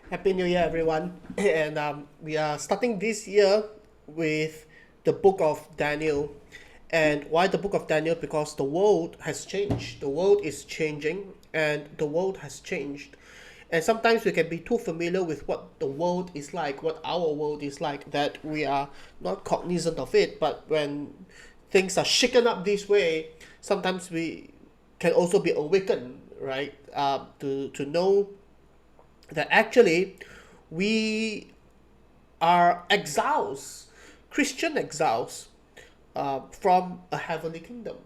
Happy New Year, everyone. And we are starting this year with the book of Daniel. And why the book of Daniel? Because the world has changed. The world is changing, and the world has changed. And sometimes we can be too familiar with what the world is like, what our world is like, that we are not cognizant of it. But when things are shaken up this way, sometimes we can also be awakened, right? To know that actually we are exiles, Christian exiles, from a heavenly kingdom.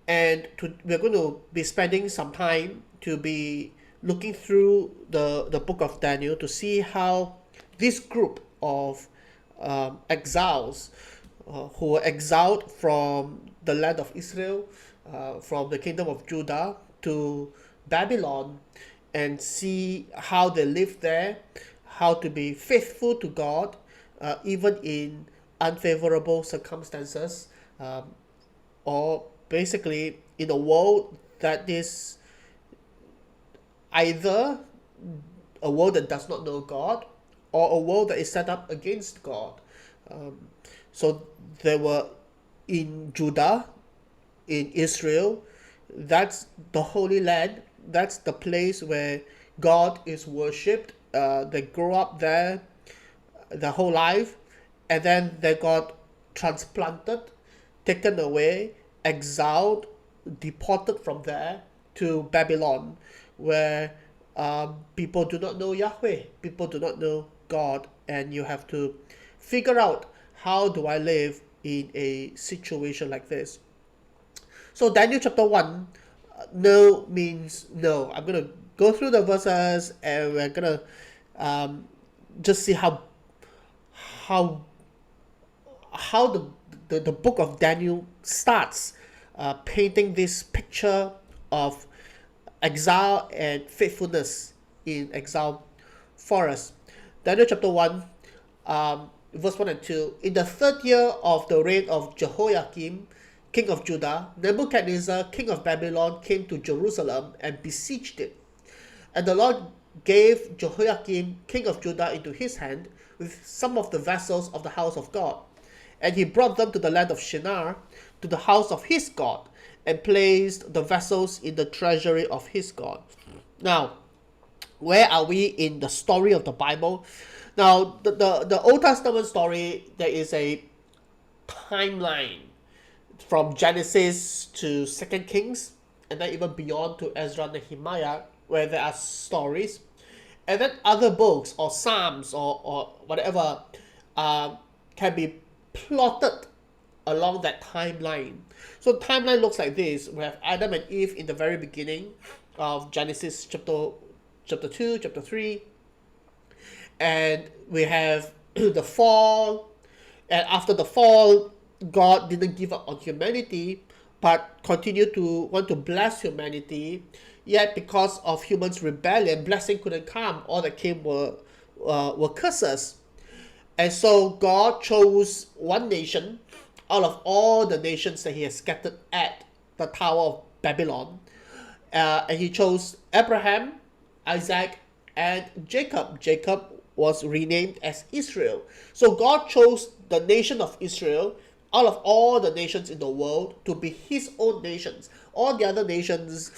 And we're going to be spending some time to be looking through the book of Daniel to see how this group of exiles who were exiled from the land of Israel, from the kingdom of Judah to Babylon, and see how they live there, how to be faithful to God, even in unfavorable circumstances, or basically in a world that is either a world that does not know God or a world that is set up against God. Um, so they were in Judah, in Israel. That's the Holy Land. That's the place where God is worshipped. They grow up there their whole life, and then they got transplanted, taken away, exiled, deported from there to Babylon, where people do not know Yahweh, people do not know God, and you have to figure out, how do I live in a situation like this? So Daniel chapter 1, no means no. I'm going to go through the verses, and we're going to just see how how the book of Daniel starts, painting this picture of exile and faithfulness in exile for us. Daniel chapter 1, verse 1 and 2. In the third year of the reign of Jehoiakim, king of Judah, Nebuchadnezzar, king of Babylon, came to Jerusalem and besieged it. And the Lord gave Jehoiakim, king of Judah, into his hand with some of the vessels of the house of God. And he brought them to the land of Shinar, to the house of his God, and placed the vessels in the treasury of his God. Now, where are we in the story of the Bible? Now, the Old Testament story, there is a timeline from Genesis to Second Kings, and then even beyond to Ezra and Nehemiah, where there are stories, and then other books or Psalms or whatever can be plotted along that timeline. So the timeline looks like this. We have Adam and Eve in the very beginning of Genesis chapter 2, chapter 3, and we have the fall, and after the fall, God didn't give up on humanity, but continued to want to bless humanity. Yet because of humans' rebellion, blessing couldn't come. All that came were curses. And so God chose one nation out of all the nations that he has scattered at the Tower of Babylon. And he chose Abraham, Isaac, and Jacob. Jacob was renamed as Israel. So God chose the nation of Israel out of all the nations in the world to be his own nations. All the other nations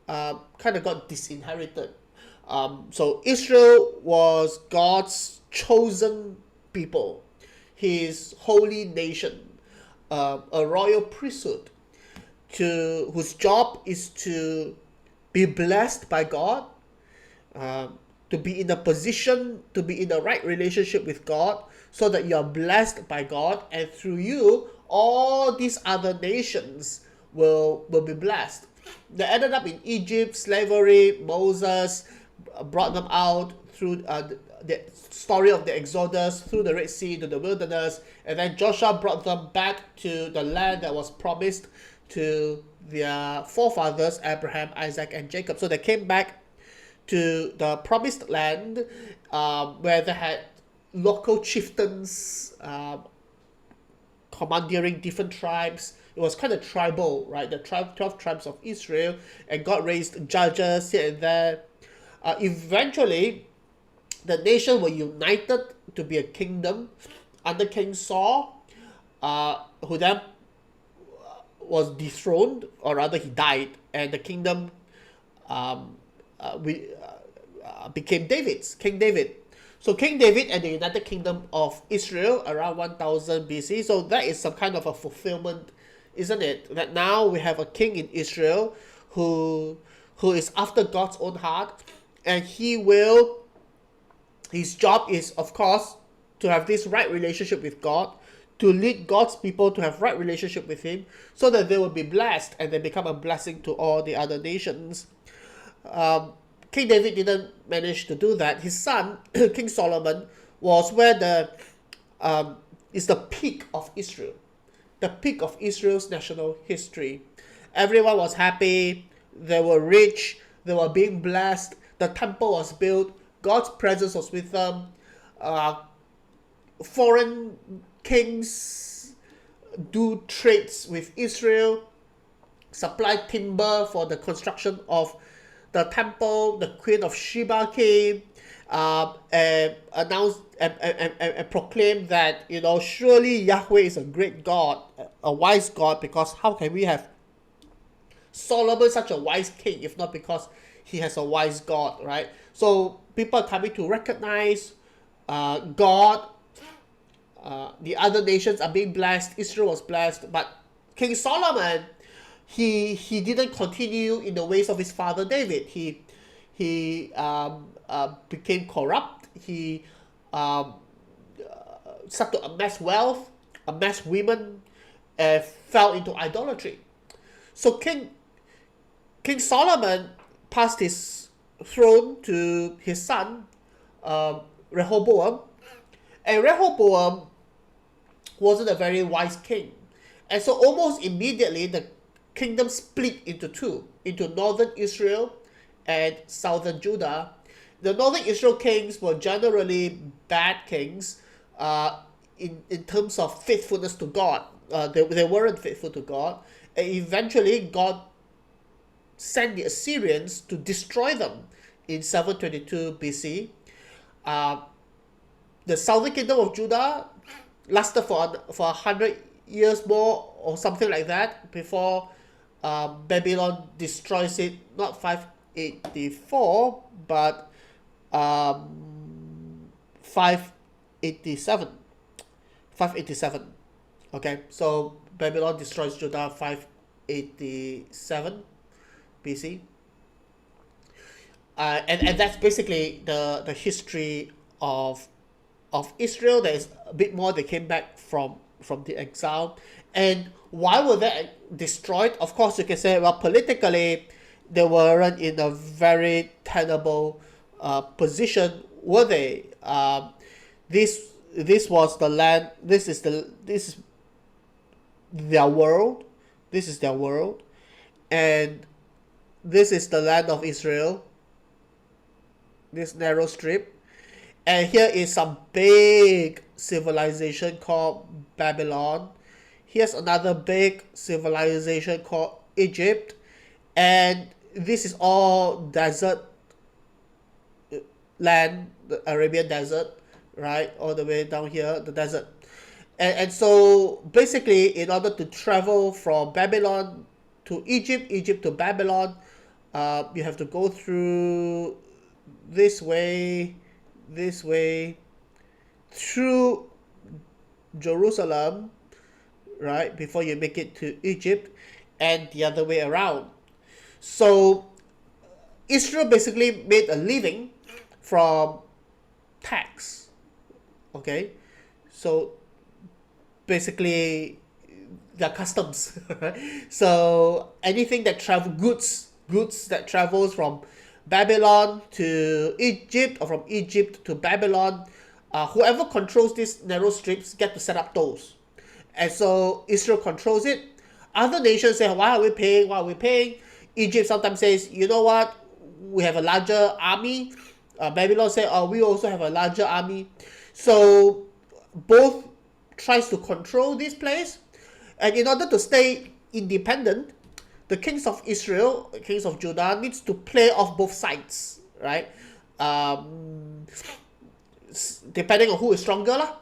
kind of got disinherited. So Israel was God's chosen people, his holy nation, a royal priesthood, whose job is to be blessed by God, to be in a position to be in the right relationship with God, so that you are blessed by God, and through you, all these other nations will be blessed. They ended up in Egypt, slavery. Moses brought them out through the story of the Exodus, through the Red Sea to the wilderness, and then Joshua brought them back to the land that was promised to their forefathers, Abraham, Isaac, and Jacob. So they came back to the promised land, where they had local chieftains commandeering different tribes. It was kind of tribal, right? The 12 tribes of Israel, and God raised judges here and there. Eventually, The nation were united to be a kingdom under King Saul, who then was dethroned, or rather he died, and the kingdom um, became David's, King David. So King David and the United Kingdom of Israel around 1000 BC. So that is some kind of a fulfillment, isn't it? That now we have a king in Israel who is after God's own heart, and his job is, of course, to have this right relationship with God, to lead God's people to have right relationship with him, so that they will be blessed and they become a blessing to all the other nations. King David didn't manage to do that. His son, King Solomon, was where is the peak of Israel, the peak of Israel's national history. Everyone was happy, they were rich, they were being blessed, the temple was built, God's presence was with them. Foreign kings do trades with Israel, supply timber for the construction of the temple. The Queen of Sheba came and announced and proclaimed that, surely Yahweh is a great God, a wise God, because how can we have Solomon such a wise king if not because he has a wise God, right? So people are coming to recognize God. The other nations are being blessed. Israel was blessed, but King Solomon, he didn't continue in the ways of his father David. He became corrupt. He started to amass wealth, amass women, and fell into idolatry. So King Solomon passed his throne to his son Rehoboam, and Rehoboam wasn't a very wise king, and so almost immediately the kingdom split into two, into northern Israel and southern Judah. The northern Israel kings were generally bad kings in terms of faithfulness to God. They weren't faithful to God, and eventually God sent the Assyrians to destroy them in 722 BC. The southern kingdom of Judah lasted for 100 years more or something like that before Babylon destroys it, not 584 but 587. Okay, so Babylon destroys Judah 587 BC. And that's basically the history of Israel. There is a bit more. They came back from the exile. And why were they destroyed? Of course, you can say, well, politically, they weren't in a very tenable position, were they? This was the land. This is their world. This is their world, and this is the land of Israel. This narrow strip. And here is some big civilization called Babylon. Here's another big civilization called Egypt. And this is all desert land, the Arabian desert, right? All the way down here, the desert. And so basically, in order to travel from Babylon to Egypt, Egypt to Babylon, you have to go through this way, through Jerusalem, right, before you make it to Egypt, and the other way around. So Israel basically made a living from tax. Okay, so basically their customs. So anything that goods that travels from Babylon to Egypt, or from Egypt to Babylon, whoever controls these narrow strips get to set up tolls. And so Israel controls it. Other nations say, why are we paying? Egypt sometimes says, you know what, we have a larger army. Babylon say, oh, we also have a larger army. So both tries to control this place. And in order to stay independent, the kings of Israel, kings of Judah, needs to play off both sides, right? depending on who is stronger lah.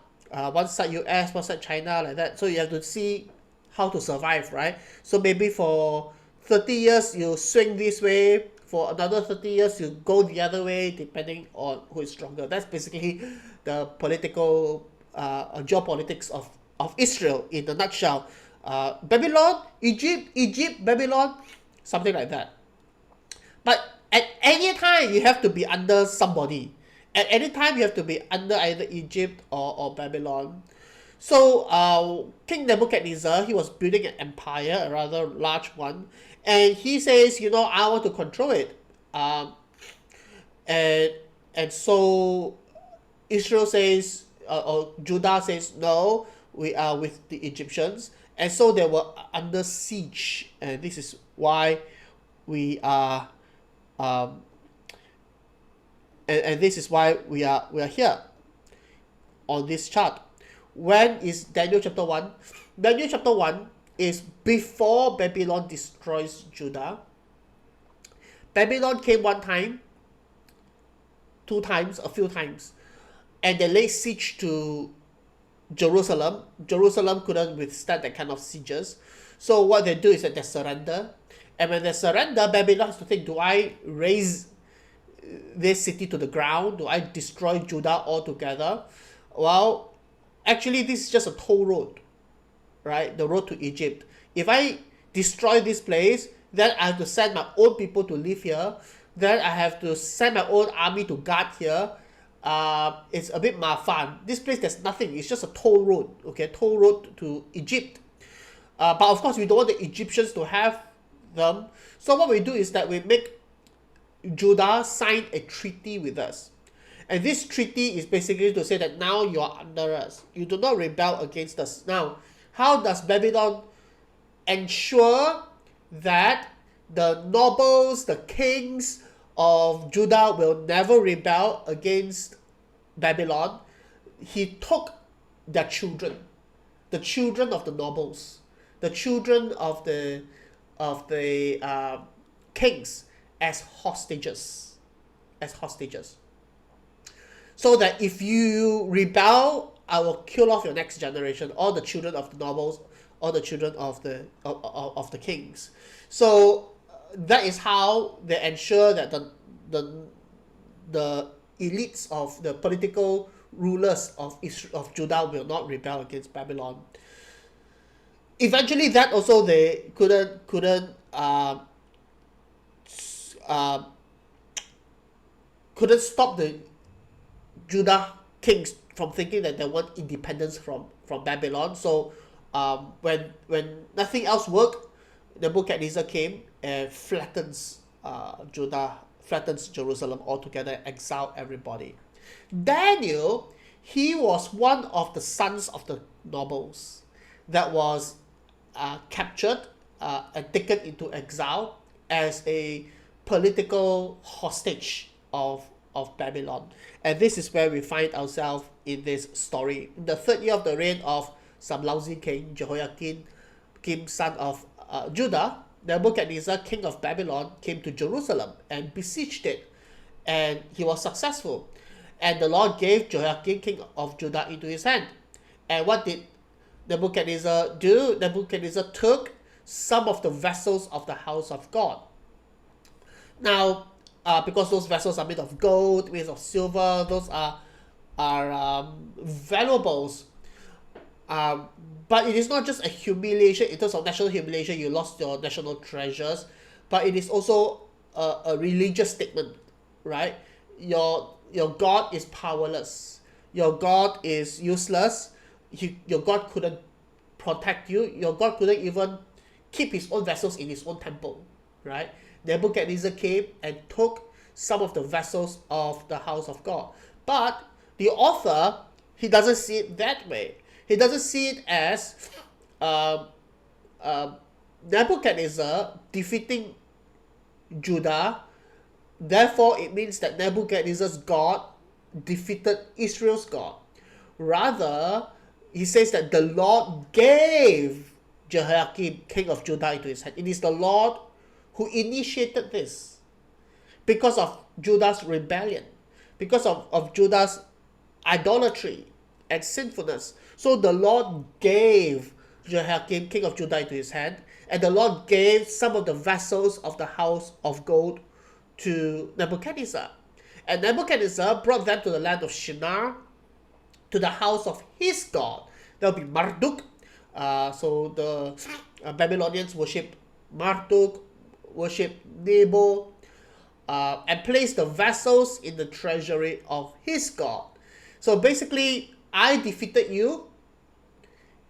One side US, one side China, like that. So you have to see how to survive, right? So maybe for 30 years you swing this way, for another 30 years you go the other way, depending on who is stronger. That's basically the political geopolitics of Israel in a nutshell. Babylon, Egypt, Babylon, something like that. But at any time you have to be under somebody. At any time you have to be under either Egypt or Babylon. So King Nebuchadnezzar, he was building an empire, a rather large one, and he says, you know, I want to control it. And and so Israel says, or Judah says, no, we are with the Egyptians, and so they were under siege, and this is why we are, um, and this is why we are here on this chart. When is Daniel chapter 1? Daniel chapter 1 is before Babylon destroys Judah. Babylon came one time, two times, a few times, and they laid siege to Jerusalem. Jerusalem couldn't withstand that kind of sieges. So what they do is that they surrender. And when they surrender, Babylon has to think, do I raise this city to the ground? Do I destroy Judah altogether? Well, actually, this is just a toll road, right? The road to Egypt. If I destroy this place, then I have to send my own people to live here. Then I have to send my own army to guard here. It's a bit mafan. This place, there's nothing. It's just a toll road, okay? Toll road to Egypt. But of course, we don't want the Egyptians to have them. So what we do is that we make Judah sign a treaty with us. And this treaty is basically to say that now you are under us. You do not rebel against us. Now, how does Babylon ensure that the nobles, the kings of Judah will never rebel against Babylon? He took their children, the children of the nobles, the children of the kings as hostages, so that if you rebel, I will kill off your next generation, all the children of the nobles, all the children of the kings. So that is how they ensure that the elites of the political rulers of Judah will not rebel against Babylon. Eventually, that also they couldn't stop the Judah kings from thinking that they want independence from Babylon. So when nothing else worked, Nebuchadnezzar came and flattens Jerusalem altogether, exiled everybody. Daniel, he was one of the sons of the nobles that was captured and taken into exile as a political hostage of Babylon. And this is where we find ourselves in this story. In the third year of the reign of some lousy king, Jehoiakim, son of Judah, Nebuchadnezzar, king of Babylon, came to Jerusalem and besieged it. And he was successful. And the Lord gave Jehoiakim, king of Judah, into his hand. And what did Nebuchadnezzar do? Nebuchadnezzar took some of the vessels of the house of God. Now, because those vessels are made of gold, made of silver, those are valuables. But it is not just a humiliation in terms of national humiliation, you lost your national treasures, but it is also a religious statement, right? Your God is powerless. Your God is useless. Your God couldn't protect you. Your God couldn't even keep his own vessels in his own temple, right? Nebuchadnezzar came and took some of the vessels of the house of God. But the author, he doesn't see it that way. He doesn't see it as Nebuchadnezzar defeating Judah. Therefore, it means that Nebuchadnezzar's God defeated Israel's God. Rather, he says that the Lord gave Jehoiakim, king of Judah, into his hand. It is the Lord who initiated this because of Judah's rebellion, because of Judah's idolatry and sinfulness. So the Lord gave Jehoiakim, king of Judah, into his hand, and the Lord gave some of the vessels of the house of gold to Nebuchadnezzar. And Nebuchadnezzar brought them to the land of Shinar, to the house of his god. That would be Marduk. So the Babylonians worship Marduk, worship Nebo, and place the vessels in the treasury of his god. So basically, I defeated you.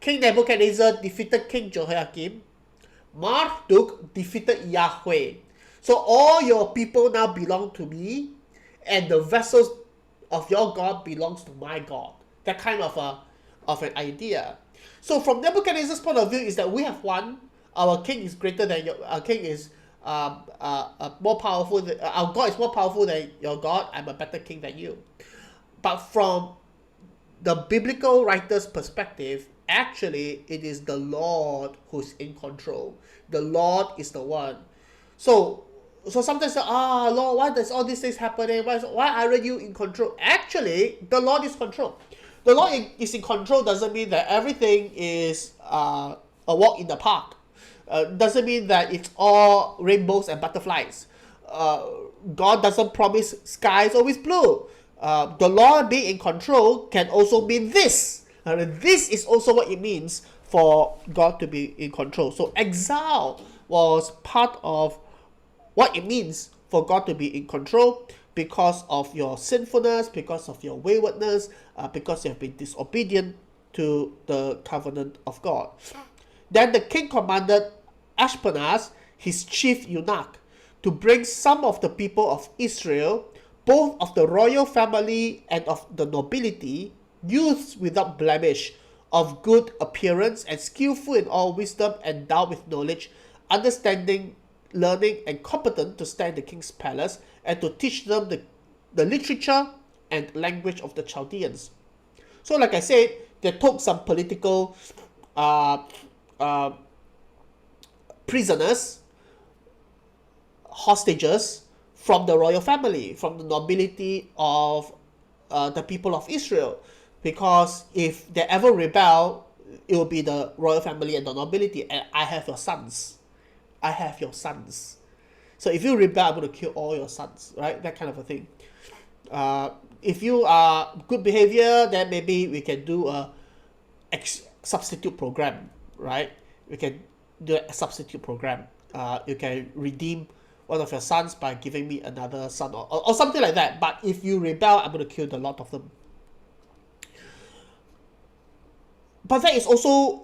King Nebuchadnezzar defeated King Jehoiakim. Marduk defeated Yahweh. So all your people now belong to me, and the vessels of your God belongs to my God. That kind of an idea. So from Nebuchadnezzar's point of view is that we have won. Our king is greater than your. Our king is more powerful. Our God is more powerful than your God. I'm a better king than you. But from the biblical writer's perspective, actually, it is the Lord who's in control. The Lord is the one. So sometimes, Lord, why does all these things happening? Why aren't you in control? Actually, the Lord is control. The Lord is in control doesn't mean that everything is a walk in the park. Doesn't mean that it's all rainbows and butterflies. God doesn't promise skies always blue. The Lord being in control can also mean this. This is also what it means for God to be in control. So exile was part of what it means for God to be in control because of your sinfulness, because of your waywardness, because you have been disobedient to the covenant of God. Then the king commanded Ashpenaz, his chief eunuch, to bring some of the people of Israel, both of the royal family and of the nobility, youths without blemish, of good appearance and skillful in all wisdom, endowed with knowledge, understanding, learning, and competent to stand in the king's palace, and to teach them the literature and language of the Chaldeans. So like I said, they took some political prisoners, hostages from the royal family, from the nobility of the people of Israel. Because if they ever rebel, it will be the royal family and the nobility, and I have your sons. I have your sons. So if you rebel, I'm going to kill all your sons, right? That kind of a thing. If you are good behavior, then maybe we can do a substitute program, right? We can do a substitute program. You can redeem one of your sons by giving me another son or something like that. But if you rebel, I'm going to kill the lot of them. But that is also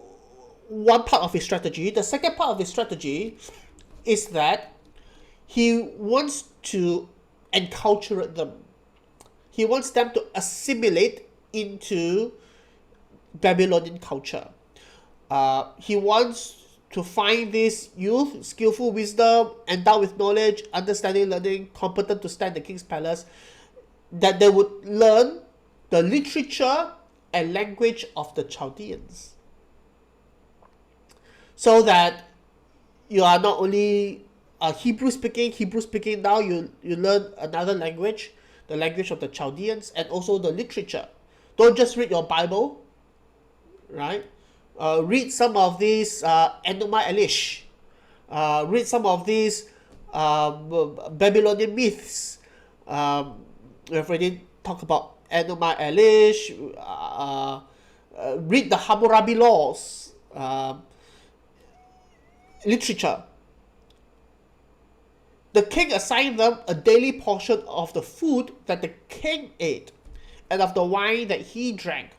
one part of his strategy. The second part of his strategy is that he wants to enculturate them. He wants them to assimilate into Babylonian culture. He wants to find this youth, skillful wisdom, endowed with knowledge, understanding, learning, competent to stand in the king's palace, that they would learn the literature and language of the Chaldeans. So that you are not only Hebrew speaking, now you learn another language, the language of the Chaldeans, and also the literature. Don't just read your Bible, right? Read some of these Enuma Elish. Read some of these Babylonian myths. We've already talked about Enuma Elish. Read the Hammurabi laws. Literature. The king assigned them a daily portion of the food that the king ate and of the wine that he drank.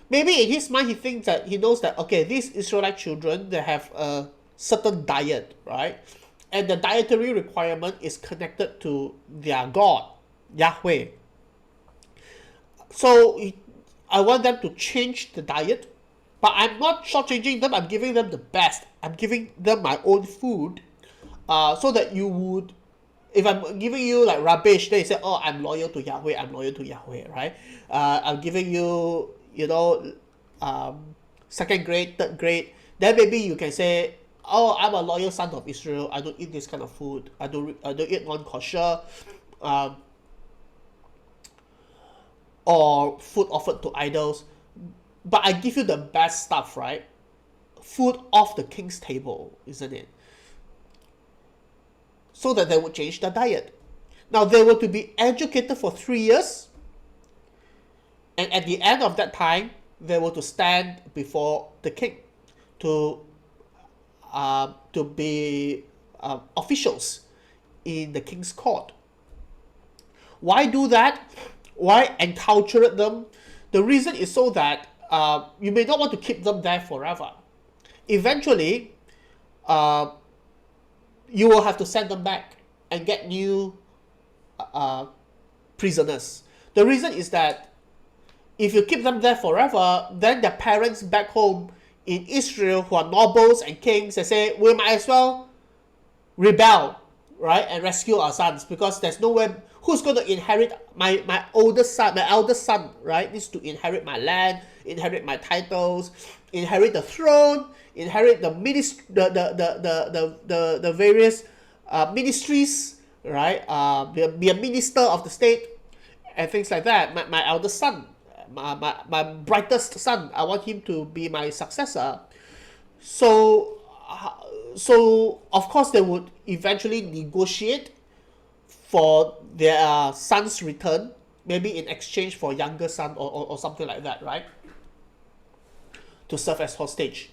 Maybe in his mind he knows that, okay, these Israelite children, they have a certain diet, right? And the dietary requirement is connected to their God, Yahweh. So I want them to change the diet, but I'm not shortchanging them, I'm giving them the best. I'm giving them my own food, so that you would, if I'm giving you like rubbish, then you say, oh, I'm loyal to Yahweh, right? I'm giving you, second grade, third grade, then maybe you can say, oh, I'm a loyal son of Israel, I don't eat this kind of food, I don't eat non-kosher, or food offered to idols, but I give you the best stuff, right? Food off the king's table, isn't it? So that they would change their diet. Now they were to be educated for 3 years, and at the end of that time, they were to stand before the king to be officials in the king's court. Why do that? Why enculturate them? The reason is so that you may not want to keep them there forever. Eventually, you will have to send them back and get new prisoners. The reason is that if you keep them there forever, then the parents back home in Israel who are nobles and kings, they say, we might as well rebel, right, and rescue our sons, because there's nowhere. Who's going to inherit my oldest son, my eldest son, right, needs to inherit my land, inherit my titles, inherit the throne, inherit the the various ministries, right, be a minister of the state and things like that. My eldest son, my brightest son, I want him to be my successor. So of course they would eventually negotiate for their son's return, maybe in exchange for younger son or something like that, right? To serve as hostage.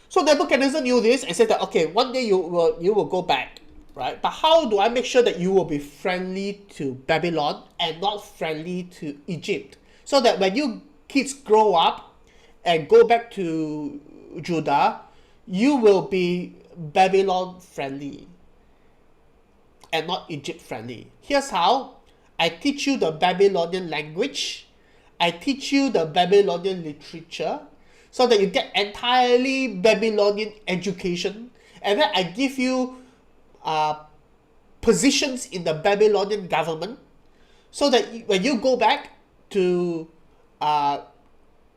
So Nebuchadnezzar knew this and said that, okay, one day you will go back, right? But how do I make sure that you will be friendly to Babylon and not friendly to Egypt? So that when you kids grow up and go back to Judah, you will be Babylon friendly and not Egypt friendly. Here's how. I teach you the Babylonian language. I teach you the Babylonian literature so that you get entirely Babylonian education. And then I give you positions in the Babylonian government so that when you go back to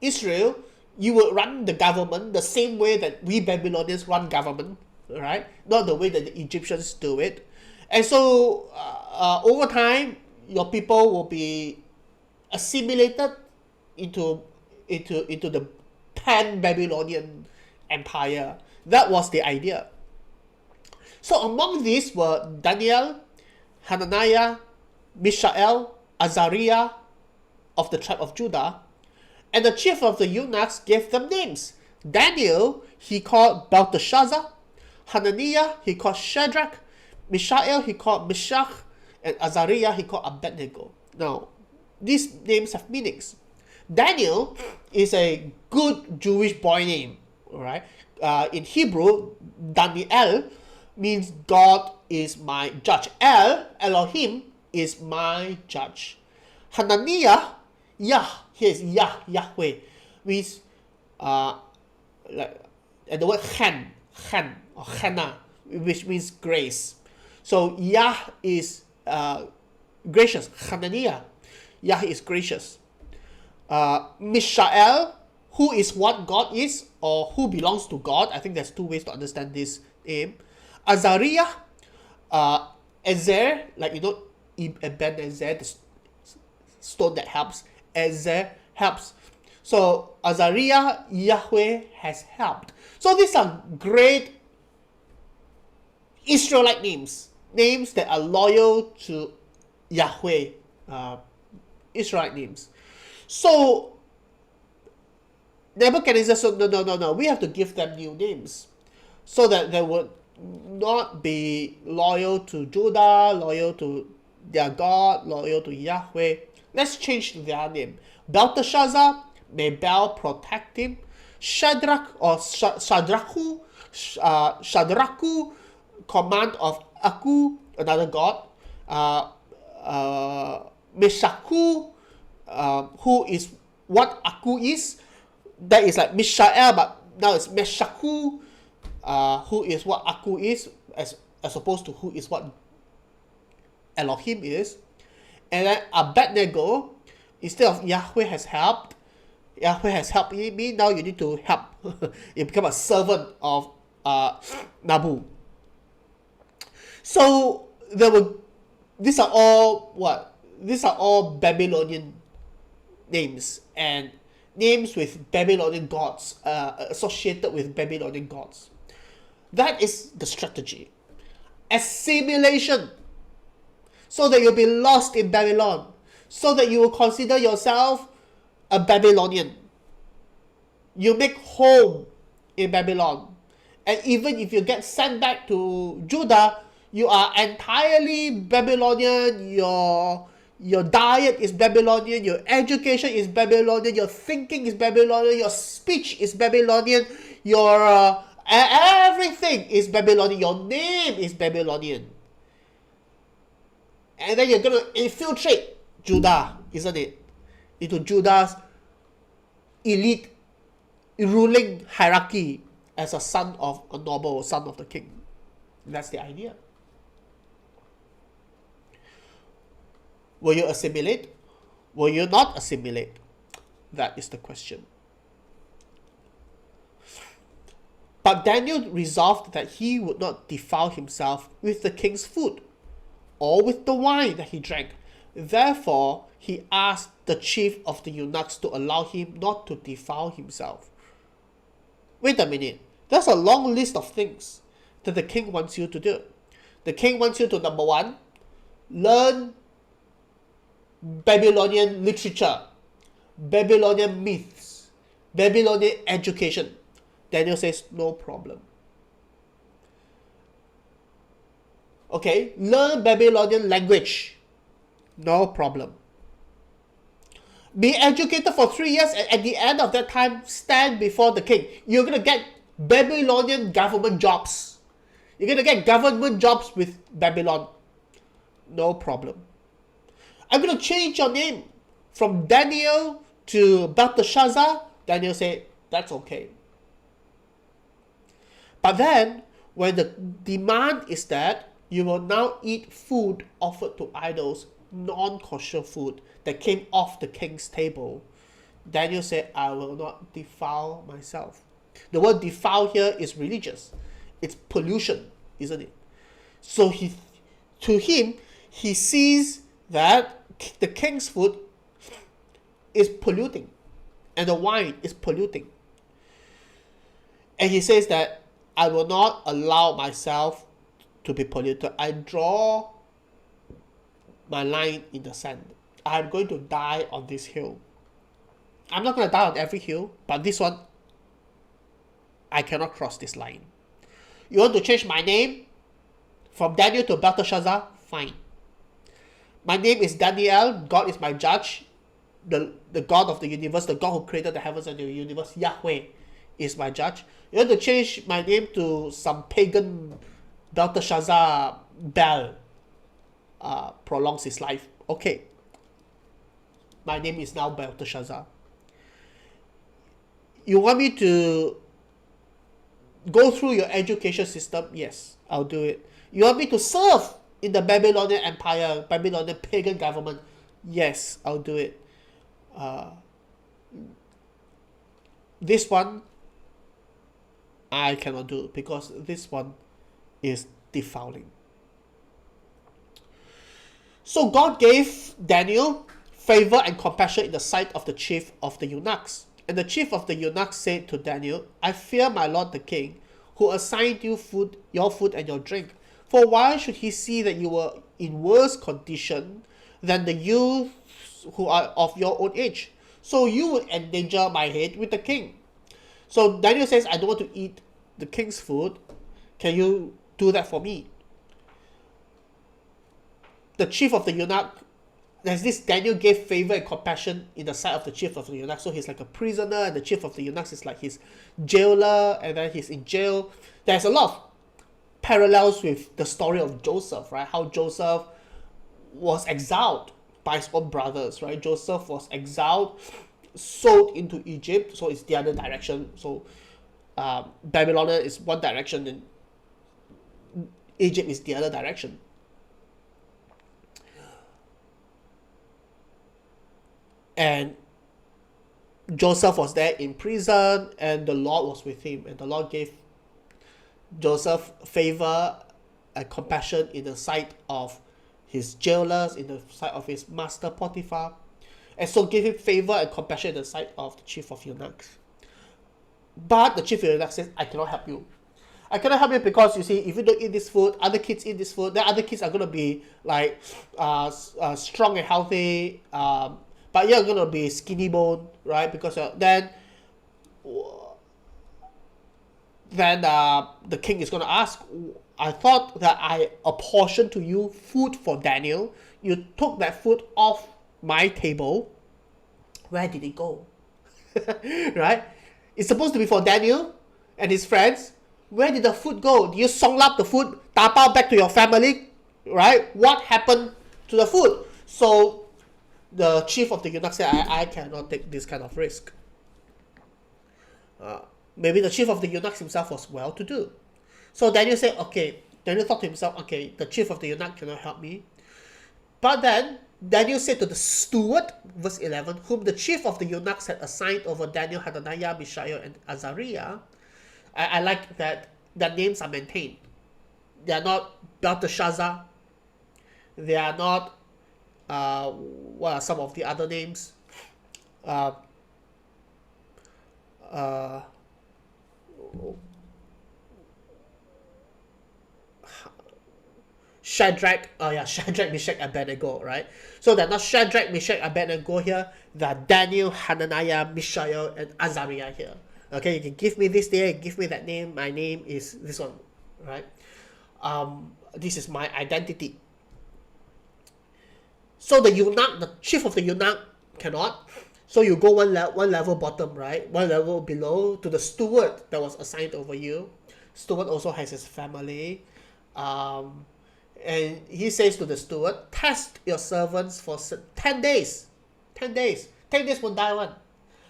Israel, you will run the government the same way that we Babylonians run government, right? Not the way that the Egyptians do it. And so over time, your people will be assimilated into the pan-Babylonian empire. That was the idea. So among these were Daniel, Hananiah, Mishael, Azariah of the tribe of Judah, and the chief of the eunuchs gave them names. Daniel he called Belteshazzar, Hananiah he called Shadrach, Mishael he called Meshach, and Azariah he called Abednego. Now, these names have meanings. Daniel is a good Jewish boy name, right? In Hebrew, Daniel means God is my judge. Elohim, is my judge. Hananiah, here is Yahweh, means and the word Chan or Chana, which means grace. So Yah is gracious. Hananiah, Yah is gracious. Mishael, who is what God is, or who belongs to God. I think there's two ways to understand this name. Azariah, Ezer, like Ebenezer, the stone that helps. Ezer helps. So Azariah, Yahweh has helped. So these are great Israelite names that are loyal to Yahweh, Israelite names. So Nebuchadnezzar said, no, we have to give them new names so that they would not be loyal to Judah, loyal to their God, loyal to Yahweh. Let's change their name. Belteshazzar, may Bel protect him. Shadrach or Shadrachu, command of Aku, another god. Meshaku, who is what Aku is. That is like Mishael, but now it's Meshaku, who is what Aku is, as opposed to who is what Elohim is. And then Abednego, instead of Yahweh has helped me, now you need to help. You become a servant of Nabu. So these are all Babylonian names and names with Babylonian gods, associated with Babylonian gods. That is the strategy. Assimilation, so that you'll be lost in Babylon, so that you will consider yourself a Babylonian. You make home in Babylon. And even if you get sent back to Judah, you are entirely Babylonian. Your diet is Babylonian, your education is Babylonian, your thinking is Babylonian, your speech is Babylonian, your everything is Babylonian, your name is Babylonian. And then you're going to infiltrate Judah, isn't it? Into Judah's elite ruling hierarchy as a son of a noble, son of the king. That's the idea. Will you assimilate? Will you not assimilate? That is the question. But Daniel resolved that he would not defile himself with the king's food or with the wine that he drank. Therefore, he asked the chief of the eunuchs to allow him not to defile himself. Wait a minute. There's a long list of things that the king wants you to do. The king wants you to, number one, learn Babylonian literature, Babylonian myths, Babylonian education. Daniel says, no problem. Okay, learn Babylonian language. No problem. Be educated for 3 years, and at the end of that time, stand before the king. You're going to get Babylonian government jobs. You're going to get government jobs with Babylon. No problem. I'm going to change your name from Daniel to Belteshazzar. Daniel said, that's okay. But then, when the demand is that you will now eat food offered to idols, non-kosher food that came off the king's table, Daniel said, I will not defile myself. The word defile here is religious. It's pollution, isn't it? So to him, he sees that the king's food is polluting and the wine is polluting. And he says that I will not allow myself to be polluted. I draw my line in the sand. I'm going to die on this hill. I'm not going to die on every hill, but this one, I cannot cross this line. You want to change my name from Daniel to Belteshazzar? Fine. My name is Daniel. God is my judge. The God of the universe, the God who created the heavens and the universe, Yahweh, is my judge. You want to change my name to some pagan Belteshazzar Bel prolongs his life. Okay. My name is now Belteshazzar. You want me to go through your education system? Yes, I'll do it. You want me to serve in the Babylonian Empire, Babylonian pagan government? Yes, I'll do it. This one, I cannot do because this one is defiling. So God gave Daniel favor and compassion in the sight of the chief of the eunuchs. And the chief of the eunuchs said to Daniel, I fear my lord the king, who assigned you food, your food and your drink. For why should he see that you were in worse condition than the youths who are of your own age? So you would endanger my head with the king. So Daniel says, I don't want to eat the king's food. Can you do that for me? The chief of the eunuch, there's this Daniel gave favor and compassion in the sight of the chief of the eunuch. So he's like a prisoner, and the chief of the eunuchs is like his jailer, and then he's in jail. There's a lot of parallels with the story of Joseph, right? How Joseph was exiled by his own brothers, right? Joseph was exiled, sold into Egypt, so it's the other direction. So Babylon is one direction, and Egypt is the other direction. And Joseph was there in prison, and the Lord was with him, and the Lord gave Joseph favor and compassion in the sight of his jailers, in the sight of his master Potiphar. and so gave him favor and compassion in the sight of the chief of eunuchs. But the chief of eunuchs says, I cannot help you. I cannot help you because, you see, if you don't eat this food, other kids eat this food, then other kids are going to be like strong and healthy, but you're going to be skinny bone, right? Because then the king is going to ask, I thought that I apportioned to you food for Daniel. You took that food off my table. Where did it go? Right? It's supposed to be for Daniel and his friends. Where did the food go? Did you song up the food, tapao back to your family? Right? What happened to the food? So the chief of the eunuch said, I cannot take this kind of risk. Maybe the chief of the eunuchs himself was well-to-do. So Daniel said, okay. Daniel thought to himself, okay, the chief of the eunuch cannot help me. But then Daniel said to the steward, verse 11, whom the chief of the eunuchs had assigned over Daniel, Hananiah, Mishael, and Azariah. I like that their names are maintained. They are not Belteshazzar. They are not, what are some of the other names? Shadrach, Shadrach, Meshach, Abednego, right? So they're not Shadrach, Meshach, Abednego here. They're Daniel, Hananiah, Mishael, and Azariah here. Okay, you can give me this name, give me that name. My name is this one, right? This is my identity. So the eunuch, the chief of the eunuch, cannot. So you go one level bottom, right? One level below to the steward that was assigned over you. Steward also has his family. And he says to the steward, test your servants for 10 days. 10 days. 10 days won't die one.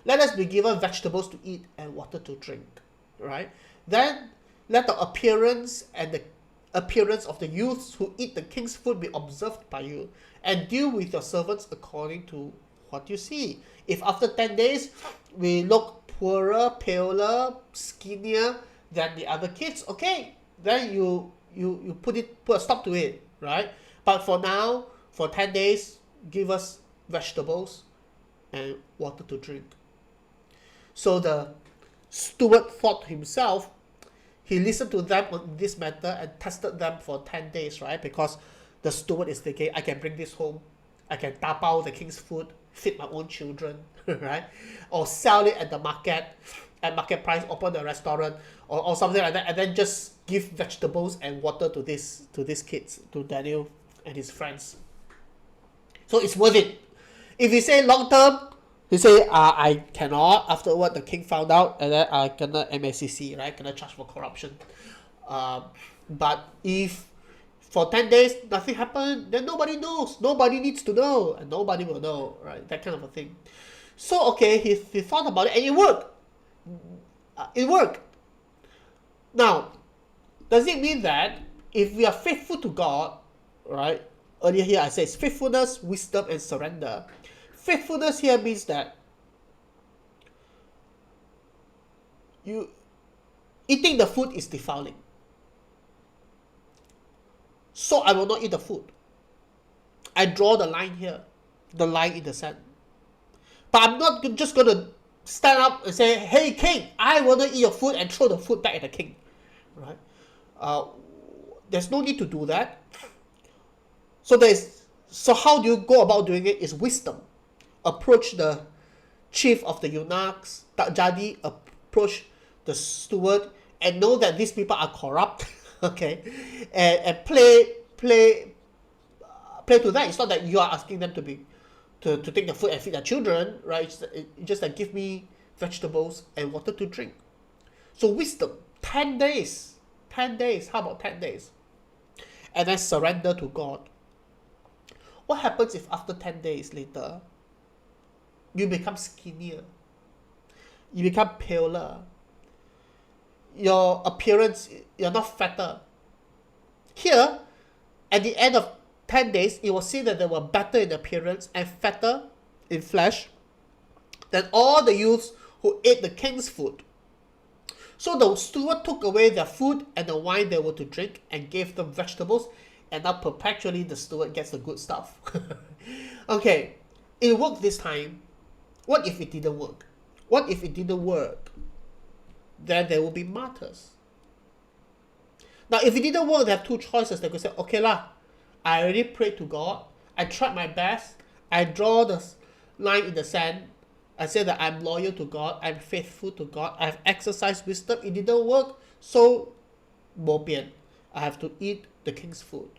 Let us be given vegetables to eat and water to drink. Right? Then let the appearance and the appearance of the youths who eat the king's food be observed by you, and deal with your servants according to what you see. If after 10 days we look poorer, paler, skinnier than the other kids, okay, then you put a stop to it, right? But for now, for 10 days, give us vegetables and water to drink. So the steward thought to himself, he listened to them on this matter and tested them for 10 days, right? Because the steward is thinking, I can bring this home, I can tapao the king's food, feed my own children, right? Or sell it at the market, at market price, open a restaurant, or something like that, and then just give vegetables and water to these kids, to Daniel and his friends. So it's worth it. If you say long term, you say I cannot. After what the king found out, and then I cannot MACC, right? Cannot charge for corruption. But if for 10 days nothing happened, then nobody knows. Nobody needs to know, and nobody will know, right? That kind of a thing. So okay, he thought about it, and it worked. It worked. Now, does it mean that if we are faithful to God, right? Earlier here I said faithfulness, wisdom, and surrender. Faithfulness here means that eating the food is defiling. So I will not eat the food. I draw the line here, the line in the sand. But I'm not just going to stand up and say, hey king, I want to eat your food, and throw the food back at the king, right? There's no need to do that. So how do you go about doing it is wisdom. Approach the chief of the eunuchs, Jadi, approach the steward, and know that these people are corrupt, okay, and play to that. It's not that you are asking them to take the food and feed their children, right? It's just like, give me vegetables and water to drink. So wisdom, 10 days. 10 days. How about 10 days? And then surrender to God. What happens if after 10 days later, you become skinnier? You become paler. Your appearance, you're not fatter. Here, at the end of 10 days, it was seen that they were better in appearance and fatter in flesh than all the youths who ate the king's food. So the steward took away their food and the wine they were to drink and gave them vegetables, and now perpetually the steward gets the good stuff. Okay, it worked this time. What if it didn't work? What if it didn't work? Then there will be martyrs. Now, if it didn't work, they have two choices. They could say, okay lah, I already prayed to God. I tried my best. I draw the line in the sand. I say that I'm loyal to God. I'm faithful to God. I've exercised wisdom. It didn't work. So, bo bian. I have to eat the king's food.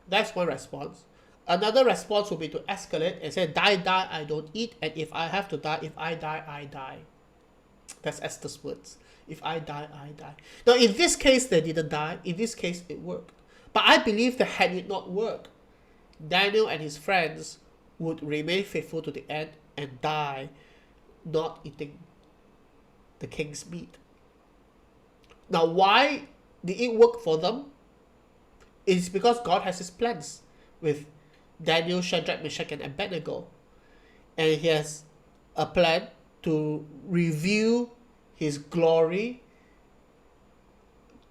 That's one response. Another response will be to escalate and say, die, I don't eat. And if I have to die, if I die, I die. That's Esther's words. If I die, I die. Now, in this case, they didn't die. In this case, it worked. But I believe that had it not worked, Daniel and his friends would remain faithful to the end and die not eating the king's meat. Now, why did it work for them? It's because God has his plans with Daniel, Shadrach, Meshach, and Abednego. And he has a plan to reveal his glory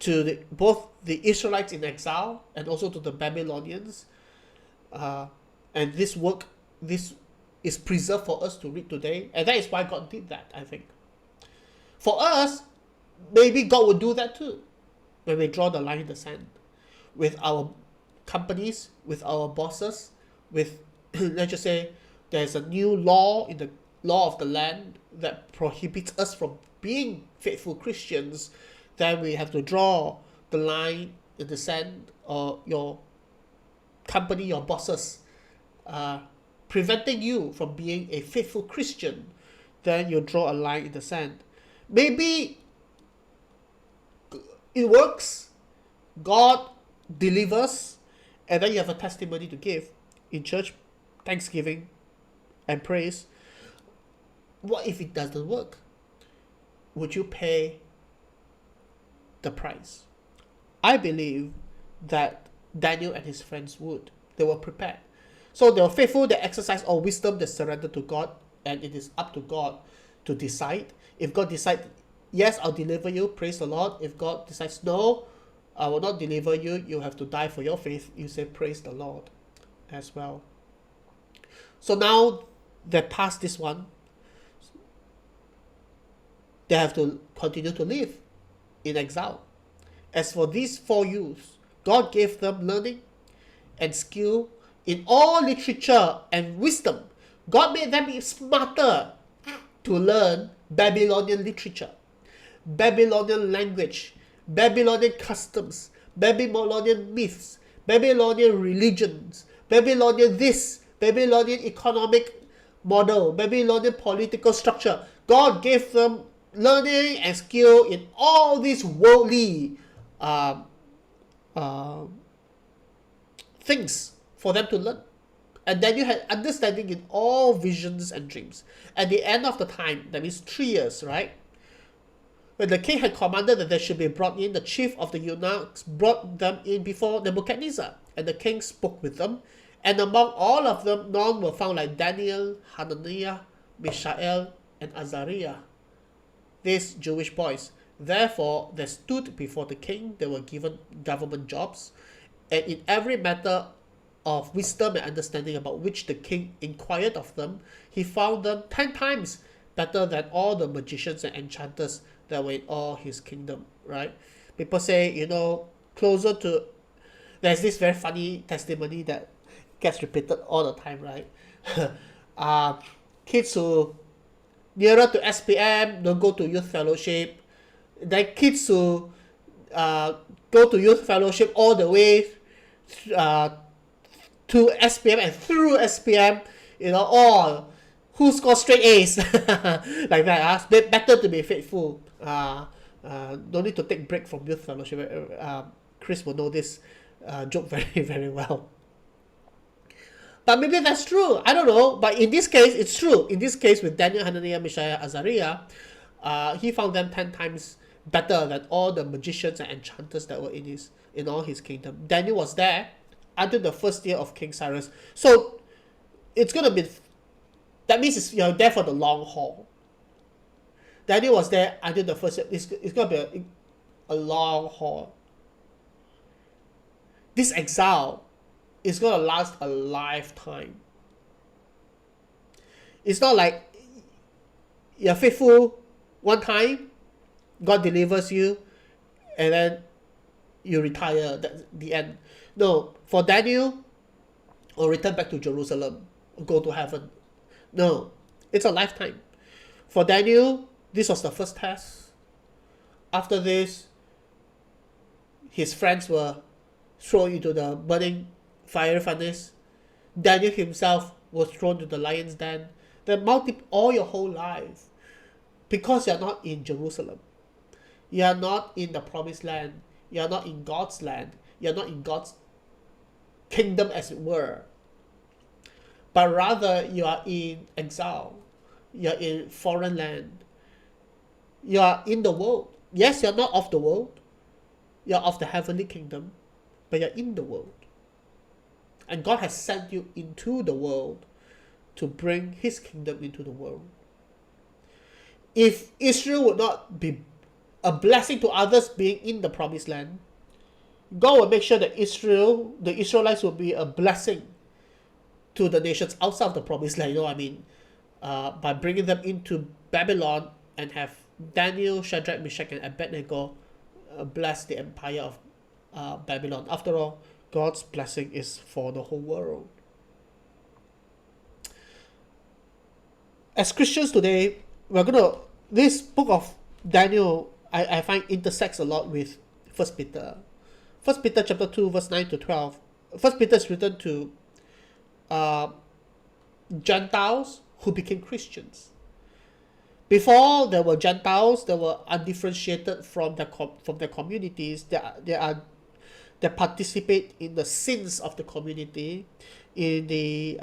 to both the Israelites in exile and also to the Babylonians. And this is preserved for us to read today. And that is why God did that, I think. For us, maybe God would do that too. When we draw the line in the sand. With our companies, with our bosses, with, let's just say, there's a new law in the law of the land that prohibits us from being faithful Christians, then we have to draw the line in the sand, or your company, your bosses, preventing you from being a faithful Christian, then you draw a line in the sand. Maybe it works, God delivers, and then you have a testimony to give in church, thanksgiving and praise. What if it doesn't work? Would you pay the price? I believe that Daniel and his friends would. They were prepared. So they were faithful, they exercised all wisdom, they surrendered to God, and it is up to God to decide. If God decides, yes, I'll deliver you, praise the Lord. If God decides, no, I will not deliver you, you have to die for your faith, you say, praise the Lord as well. So now they passed this one. They have to continue to live in exile. As for these four youths, God gave them learning and skill in all literature and wisdom. God made them smarter to learn Babylonian literature, Babylonian language, Babylonian customs, Babylonian myths, Babylonian religions, Babylonian this, Babylonian economic model, Babylonian political structure. God gave them learning and skill in all these worldly things for them to learn. And then you had understanding in all visions and dreams. At the end of the time, that means 3 years, right? When the king had commanded that they should be brought in, the chief of the eunuchs brought them in before Nebuchadnezzar. And the king spoke with them. And among all of them, none were found like Daniel, Hananiah, Mishael, and Azariah, these Jewish boys. Therefore, they stood before the king. They were given government jobs. And in every matter of wisdom and understanding about which the king inquired of them, he found them 10 times better than all the magicians and enchanters that were in all his kingdom, right? People say, closer to... There's this very funny testimony that gets repeated all the time, right? Kids who nearer to SPM don't go to youth fellowship. Then kids who go to youth fellowship all the way to SPM and through SPM, who scores straight A's like that. Better to be faithful. Don't need to take break from youth fellowship. Chris will know this joke very, very well. But maybe that's true. I don't know. But in this case, it's true. In this case, with Daniel, Hananiah, Mishael, Azariah, he found them 10 times better than all the magicians and enchanters that were in all his kingdom. Daniel was there until the first year of King Cyrus. So it's going to be... That means you're there for the long haul. Daniel was there until the first year. It's going to be a long haul. This exile is going to last a lifetime. It's not like you're faithful one time, God delivers you, and then you retire. That's the end. No, for Daniel, or return back to Jerusalem, or go to heaven. No, it's a lifetime. For Daniel, this was the first test. After this, his friends were thrown into the burning fire furnace. Daniel himself was thrown to the lion's den. Then all your whole life, because you're not in Jerusalem. You're not in the promised land. You're not in God's land. You're not in God's kingdom, as it were. But rather, you are in exile. You're in foreign land. You are in the world. Yes, you're not of the world. You're of the heavenly kingdom, but you're in the world. And God has sent you into the world to bring his kingdom into the world. If Israel would not be a blessing to others being in the promised land, God will make sure that the Israelites will be a blessing to the nations outside of the promised land. You know what I mean? By bringing them into Babylon and have Daniel, Shadrach, Meshach, and Abednego bless the empire of Babylon. After all, God's blessing is for the whole world. As Christians today, this book of Daniel, I find intersects a lot with 1 Peter. 1 Peter chapter 2, verse 9 to 12. 1 Peter is written to Gentiles who became Christians. Before there were Gentiles, they were undifferentiated from their communities. They participate in the sins of the community, in the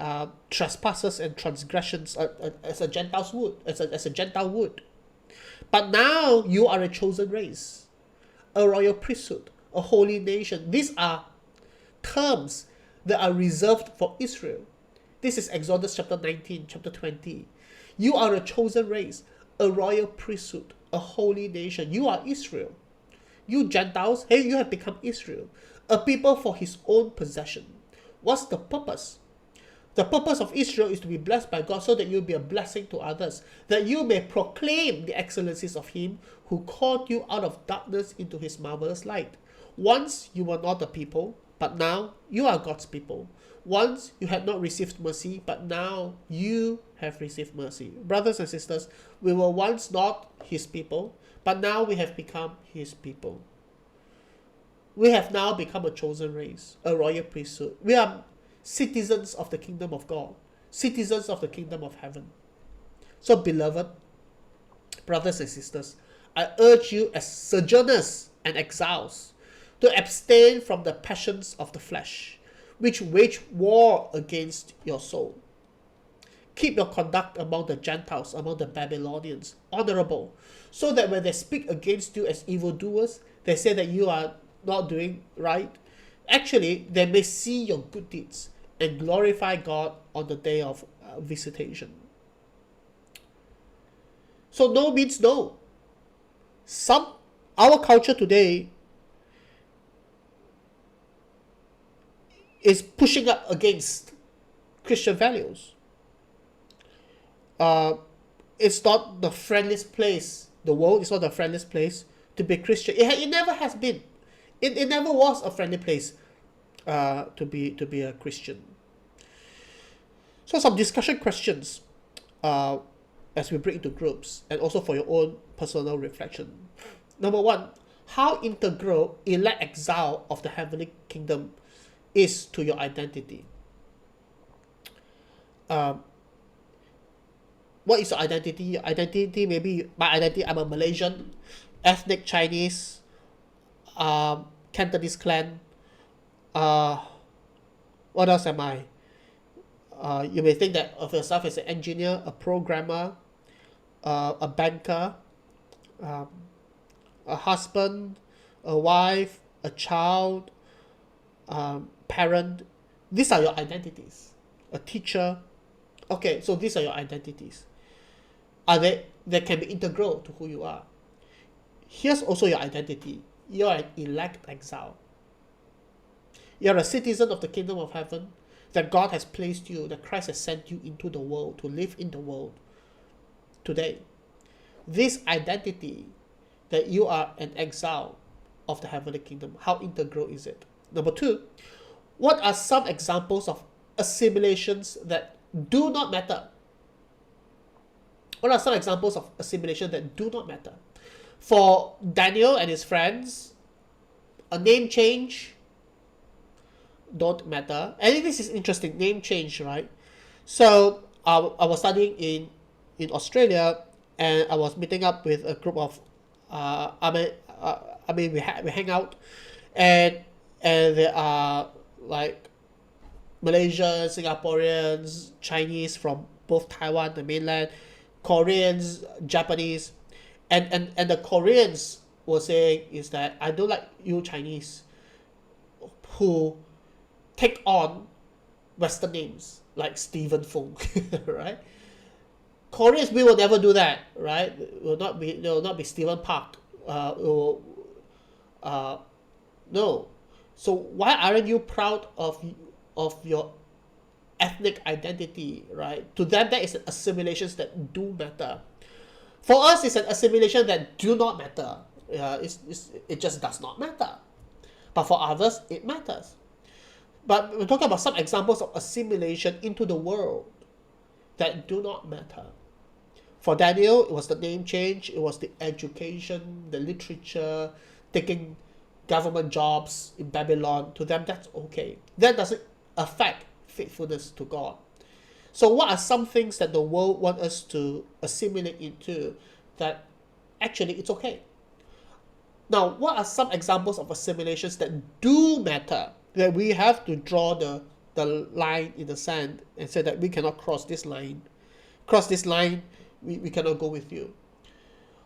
trespasses and transgressions as a Gentile would. But now you are a chosen race, a royal priesthood, a holy nation. These are terms that are reserved for Israel. This is Exodus chapter 19, chapter 20. You are a chosen race, a royal priesthood, a holy nation. You are Israel. You Gentiles, hey, you have become Israel, a people for his own possession. What's the purpose? The purpose of Israel is to be blessed by God so that you'll be a blessing to others, that you may proclaim the excellencies of him who called you out of darkness into his marvelous light. Once you were not a people, but now you are God's people. Once you had not received mercy, but now you have received mercy. Brothers and sisters, we were once not his people, but now we have become his people. We have now become a chosen race, a royal priesthood. We are citizens of the kingdom of God, citizens of the kingdom of heaven. So, beloved brothers and sisters, I urge you as sojourners and exiles to abstain from the passions of the flesh, which wage war against your soul. Keep your conduct among the Gentiles, among the Babylonians, honorable, so that when they speak against you as evildoers, they say that you are not doing right. Actually, they may see your good deeds and glorify God on the day of visitation. So no means no. Our culture today is pushing up against Christian values. It's not the friendliest place. The world is not the friendliest place to be Christian. It never has been. It never was a friendly place to be a Christian. So some discussion questions as we break into groups, and also for your own personal reflection. Number one, how integral elect exile of the heavenly kingdom is to your identity. What is your identity? Your identity, maybe my identity, I'm a Malaysian, ethnic Chinese, Cantonese clan. What else am I? You may think that of yourself as an engineer, a programmer, a banker, a husband, a wife, a child, parent. These are your identities. A teacher. Okay, so these are your identities. They can be integral to who you are. Here's also your identity. You're an elect exile. You're a citizen of the kingdom of heaven. that God has placed you, that Christ has sent you into the world to live in the world today. This identity that you are an exile of the heavenly kingdom, how integral is it? Number two, what are some examples of assimilations that do not matter? What are some examples of assimilation that do not matter? For Daniel and his friends, a name change don't matter. And this is interesting, name change, right? So I was studying in Australia, and I was meeting up with a group of we hang out, and there are like Malaysians, Singaporeans, Chinese from both Taiwan, the mainland, Koreans, Japanese, and the Koreans were saying is that I don't like you Chinese who take on Western names like Stephen Fung, right? Koreans, we will never do that, right? There will not be Stephen Park. No. So why aren't you proud of your ethnic identity, right? To them, that is an assimilations that do matter. For us, it's an assimilation that do not matter. It just does not matter. But for others, it matters. But we're talking about some examples of assimilation into the world that do not matter. For Daniel, it was the name change, it was the education, the literature, taking government jobs in Babylon. To them, that's okay. That doesn't affect faithfulness to God. So what are some things that the world wants us to assimilate into that actually it's okay? Now, what are some examples of assimilations that do matter, that we have to draw the line in the sand and say that we cannot cross this line? Cross this line, we cannot go with you.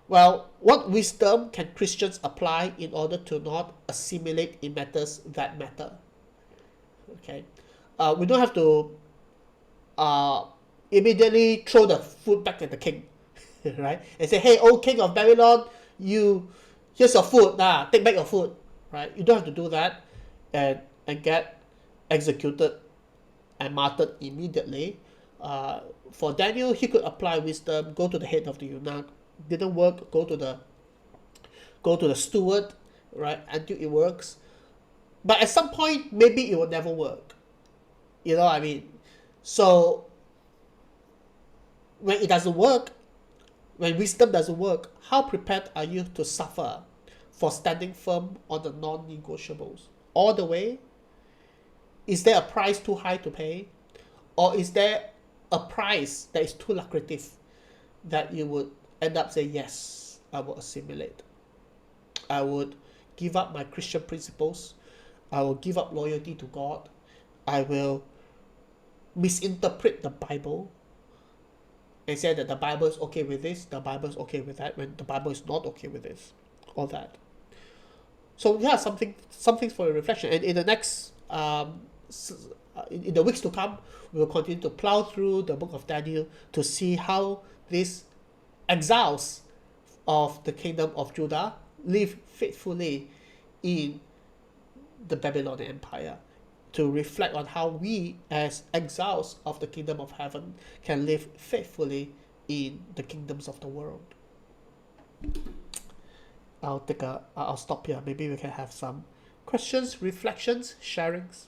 Well, what wisdom can Christians apply in order to not assimilate in matters that matter? Okay, we don't have to immediately throw the food back at the king, right? And say, hey, oh king of Babylon, here's your food, take back your food, right? You don't have to do that and get executed and martyred immediately. For Daniel, he could apply wisdom, go to the head of the eunuch. Didn't work, go to the steward, right, until it works. But at some point, maybe it will never work. You know what I mean? So when it doesn't work, when wisdom doesn't work, how prepared are you to suffer for standing firm on the non-negotiables all the way? Is there a price too high to pay? Or is there a price that is too lucrative that you would end up saying, yes, I will assimilate. I would give up my Christian principles. I will give up loyalty to God. I will misinterpret the Bible and say that the Bible is okay with this, the Bible is okay with that, when the Bible is not okay with this, all that. So yeah, something for your reflection. And in the next, in the weeks to come, we will continue to plow through the book of Daniel to see how these exiles of the kingdom of Judah live faithfully in the Babylonian Empire, to reflect on how we as exiles of the kingdom of heaven can live faithfully in the kingdoms of the world. I'll stop here. Maybe we can have some questions, reflections, sharings.